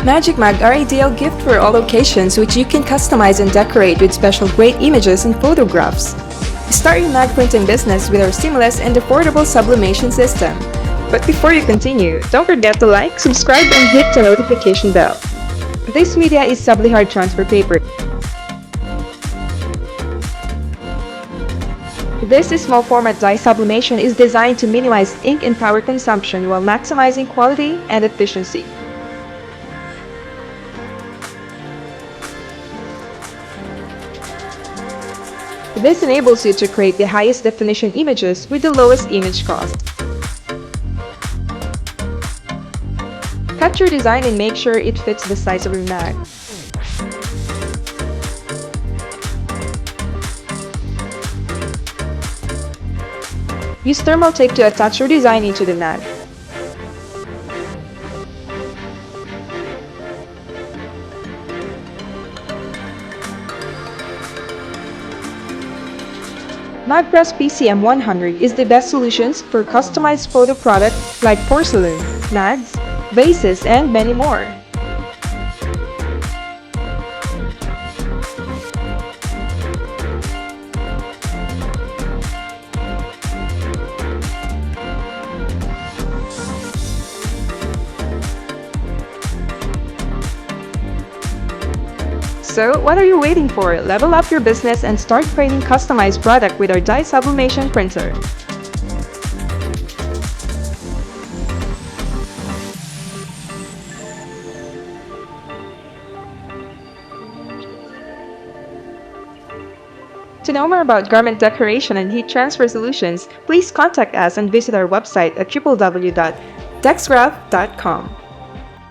Magic Mag are ideal gift for all occasions which you can customize and decorate with special great images and photographs. Start your mag printing business with our seamless and affordable sublimation system. But before you continue, don't forget to like, subscribe, and hit the notification bell. This media is SubliHard Transfer Paper. This small format dye sublimation is designed to minimize ink and power consumption while maximizing quality and efficiency. This enables you to create the highest definition images with the lowest image cost. Cut your design and make sure it fits the size of your mag. Use thermal tape to attach your design into the mag. MagPress PCM 100 is the best solutions for customized photo products like porcelain, mags, vases, and many more. So, what are you waiting for? Level up your business and start creating customized product with our dye sublimation printer. To know more about garment decoration and heat transfer solutions, please contact us and visit our website at www.dexgraph.com.